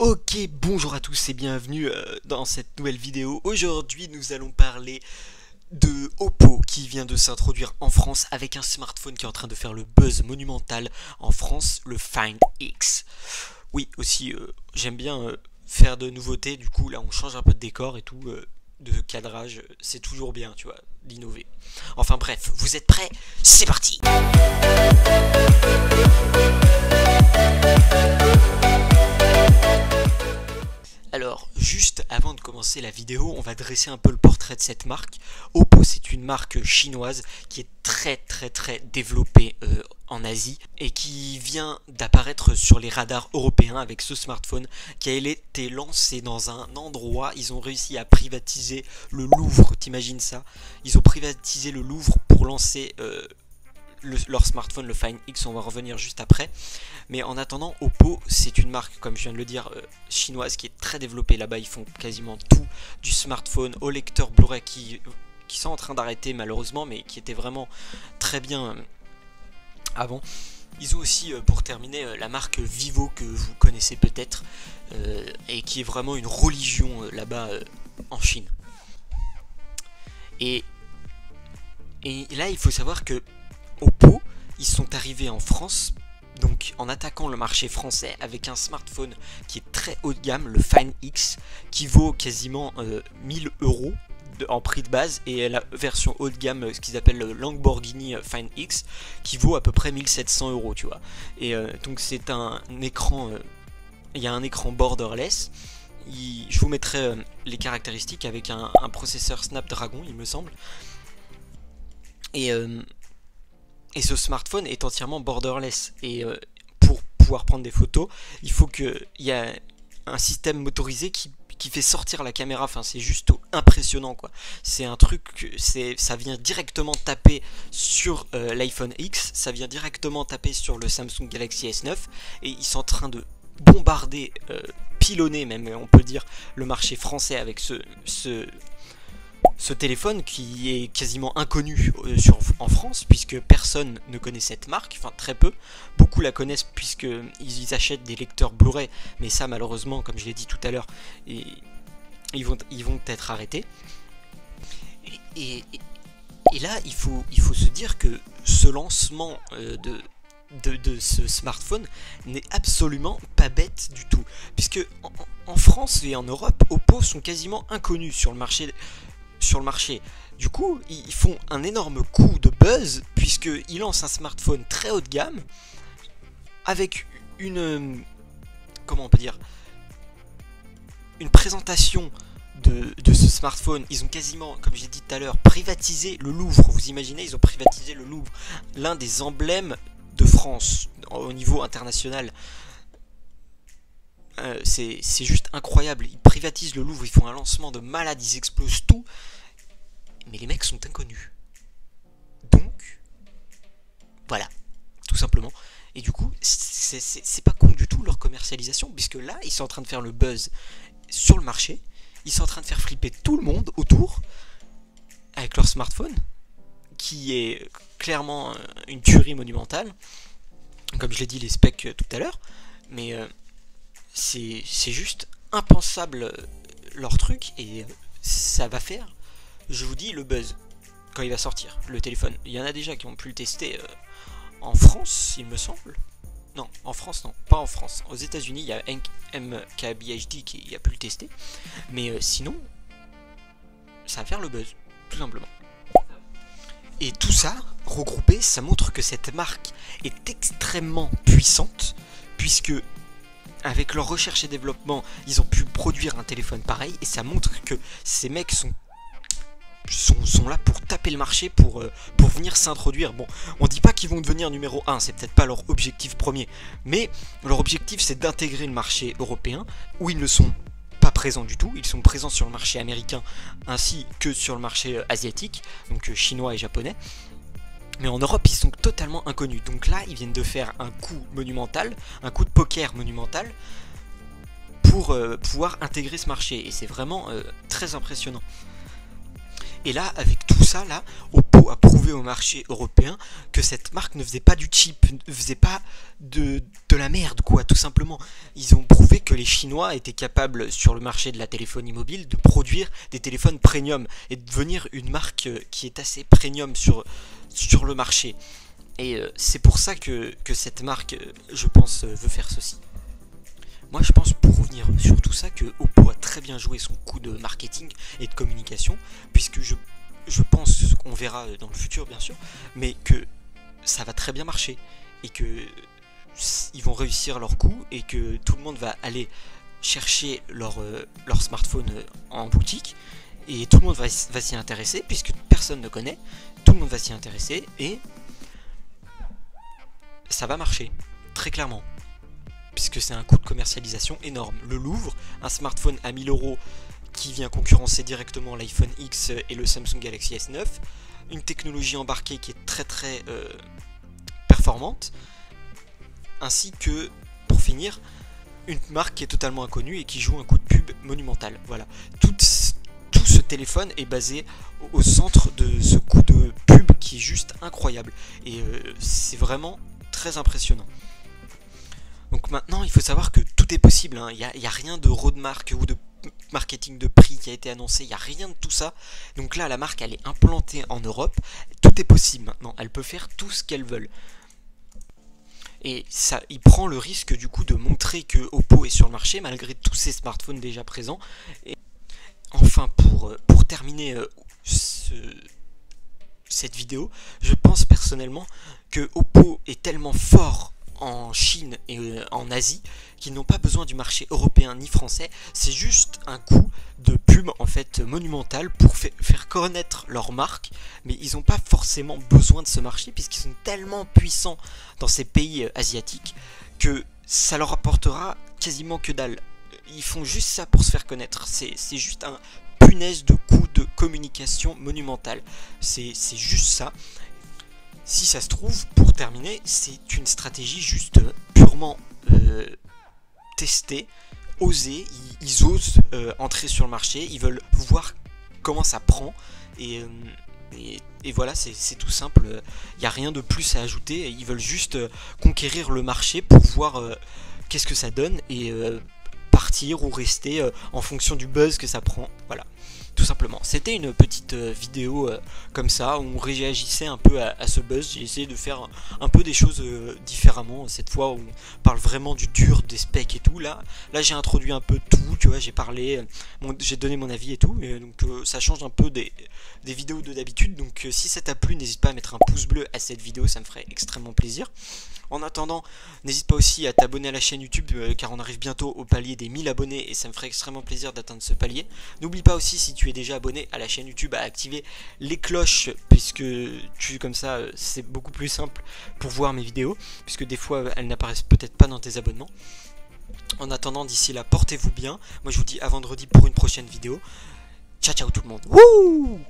Ok, bonjour à tous et bienvenue dans cette nouvelle vidéo. Aujourd'hui nous allons parler de Oppo qui vient de s'introduire en France avec un smartphone qui est en train de faire le buzz monumental en France, le Find X. Oui, aussi j'aime bien faire de nouveautés, du coup là on change un peu de décor et tout, de cadrage, c'est toujours bien tu vois, d'innover. Enfin bref, vous êtes prêts? C'est parti! Alors, juste avant de commencer la vidéo, on va dresser un peu le portrait de cette marque. Oppo, c'est une marque chinoise qui est très développée en Asie et qui vient d'apparaître sur les radars européens avec ce smartphone qui a été lancé dans un endroit. Ils ont réussi à privatiser le Louvre, t'imagines ça? Ils ont privatisé le Louvre pour lancer leur smartphone, le Find X, on va revenir juste après. Mais en attendant, Oppo, c'est une marque, comme je viens de le dire, chinoise qui est très développée. Là-bas, ils font quasiment tout, du smartphone au lecteur Blu-ray qui sont en train d'arrêter malheureusement, mais qui était vraiment très bien avant. Ils ont aussi, pour terminer, la marque Vivo que vous connaissez peut-être, et qui est vraiment une religion là-bas en Chine. Et là, il faut savoir que Oppo, ils sont arrivés en France, donc en attaquant le marché français avec un smartphone qui est très haut de gamme, le Find X, qui vaut quasiment 1000 € en prix de base, et la version haut de gamme, ce qu'ils appellent le Lamborghini Find X, qui vaut à peu près 1700 €, tu vois. Et donc c'est un écran, il y a un écran borderless. Je vous mettrai les caractéristiques avec un processeur Snapdragon, il me semble. Et ce smartphone est entièrement borderless. Et pour pouvoir prendre des photos, il faut qu'il y ait un système motorisé qui fait sortir la caméra. Enfin, c'est juste impressionnant, quoi. C'est un truc, ça vient directement taper sur l'iPhone X, ça vient directement taper sur le Samsung Galaxy S9, et ils sont en train de bombarder, pilonner même, on peut dire, le marché français avec ce téléphone qui est quasiment inconnu en France, puisque personne ne connaît cette marque, enfin très peu. Beaucoup la connaissent puisqu'ils achètent des lecteurs Blu-ray, mais ça malheureusement, comme je l'ai dit tout à l'heure, ils vont être arrêtés. Et là, il faut se dire que ce lancement de ce smartphone n'est absolument pas bête du tout, puisque en France et en Europe, Oppo sont quasiment inconnus sur le marché. Du coup, ils font un énorme coup de buzz puisqu'ils lancent un smartphone très haut de gamme avec comment on peut dire, une présentation de ce smartphone. Ils ont quasiment, comme j'ai dit tout à l'heure, privatisé le Louvre. Vous imaginez, ils ont privatisé le Louvre, l'un des emblèmes de France au niveau international. C'est juste incroyable. Ils privatisent le Louvre, ils font un lancement de malade, ils explosent tout, mais les mecs sont inconnus. Donc voilà, tout simplement. Et du coup, c'est pas con du tout leur commercialisation, puisque là, ils sont en train de faire le buzz sur le marché, ils sont en train de faire flipper tout le monde autour avec leur smartphone, qui est clairement une tuerie monumentale, comme je l'ai dit les specs tout à l'heure, mais c'est juste impensable leur truc, et ça va faire, je vous dis, le buzz quand il va sortir, le téléphone. Il y en a déjà qui ont pu le tester en France, il me semble. Non, en France, non, pas en France. Aux États-Unis, il y a MKBHD qui a pu le tester. Mais sinon, ça va faire le buzz, tout simplement. Et tout ça, regroupé, ça montre que cette marque est extrêmement puissante, puisque avec leur recherche et développement, ils ont pu produire un téléphone pareil, et ça montre que ces mecs sont là pour taper le marché, pour venir s'introduire. Bon, on dit pas qu'ils vont devenir numéro 1, c'est peut-être pas leur objectif premier, mais leur objectif c'est d'intégrer le marché européen, où ils ne sont pas présents du tout. Ils sont présents sur le marché américain ainsi que sur le marché asiatique, donc chinois et japonais. Mais en Europe, ils sont totalement inconnus. Donc là, ils viennent de faire un coup monumental, un coup de poker monumental, pour pouvoir intégrer ce marché. Et c'est vraiment très impressionnant. Et là, avec tout ça, là, Oppo a prouvé prouvé au marché européen que cette marque ne faisait pas du cheap, ne faisait pas de la merde, quoi, tout simplement. Ils ont prouvé que les Chinois étaient capables, sur le marché de la téléphonie mobile, de produire des téléphones premium et de devenir une marque qui est assez premium sur le marché. Et c'est pour ça que cette marque, je pense, veut faire ceci. Moi, je pense, pour revenir sur tout ça, que Oppo a très bien joué son coup de marketing et de communication, puisque je pense qu'on verra dans le futur, bien sûr, mais que ça va très bien marcher, et que ils vont réussir leur coup, et que tout le monde va aller chercher leur smartphone en boutique, et tout le monde va s'y intéresser, puisque personne ne connaît, tout le monde va s'y intéresser, et ça va marcher, très clairement. Puisque c'est un coût de commercialisation énorme. Le Louvre, un smartphone à 1000 € qui vient concurrencer directement l'iPhone X et le Samsung Galaxy S9, une technologie embarquée qui est très performante, ainsi que, pour finir, une marque qui est totalement inconnue et qui joue un coup de pub monumental. Voilà. Tout ce téléphone est basé au centre de ce coup de pub qui est juste incroyable. Et c'est vraiment très impressionnant. Donc maintenant, il faut savoir que tout est possible, hein. Il n'y a rien de roadmark ou de marketing de prix qui a été annoncé, il n'y a rien de tout ça. Donc là, la marque, elle est implantée en Europe. Tout est possible maintenant, elle peut faire tout ce qu'elle veut. Et ça, il prend le risque du coup de montrer que Oppo est sur le marché, malgré tous ces smartphones déjà présents. Et enfin, pour terminer cette vidéo, je pense personnellement que Oppo est tellement fort en Chine et en Asie qu'ils n'ont pas besoin du marché européen ni français. C'est juste un coup de pub en fait monumental pour faire connaître leur marque, mais ils n'ont pas forcément besoin de ce marché puisqu'ils sont tellement puissants dans ces pays asiatiques que ça leur apportera quasiment que dalle. Ils font juste ça pour se faire connaître. C'est juste un punaise de coup de communication monumental. C'est juste ça. Si ça se trouve, pour terminer, c'est une stratégie juste purement testée, osée. Ils osent entrer sur le marché, ils veulent voir comment ça prend. Et voilà, c'est tout simple. Il n'y a rien de plus à ajouter. Ils veulent juste conquérir le marché pour voir qu'est-ce que ça donne et partir ou rester en fonction du buzz que ça prend. Voilà. Tout simplement. C'était une petite vidéo comme ça, où on réagissait un peu à ce buzz. J'ai essayé de faire un peu des choses différemment. Cette fois, où on parle vraiment du dur, des specs et tout. Là j'ai introduit un peu tout, tu vois, j'ai parlé, j'ai donné mon avis et tout. Donc ça change un peu des vidéos de d'habitude. Donc si ça t'a plu, n'hésite pas à mettre un pouce bleu à cette vidéo, ça me ferait extrêmement plaisir. En attendant, n'hésite pas aussi à t'abonner à la chaîne YouTube car on arrive bientôt au palier des 1000 abonnés et ça me ferait extrêmement plaisir d'atteindre ce palier. N'oublie pas aussi, si tu es déjà abonné à la chaîne YouTube, à activer les cloches puisque comme ça c'est beaucoup plus simple pour voir mes vidéos, puisque des fois elles n'apparaissent peut-être pas dans tes abonnements. En attendant, d'ici là, portez-vous bien. Moi je vous dis à vendredi pour une prochaine vidéo. Ciao ciao tout le monde. Wouh!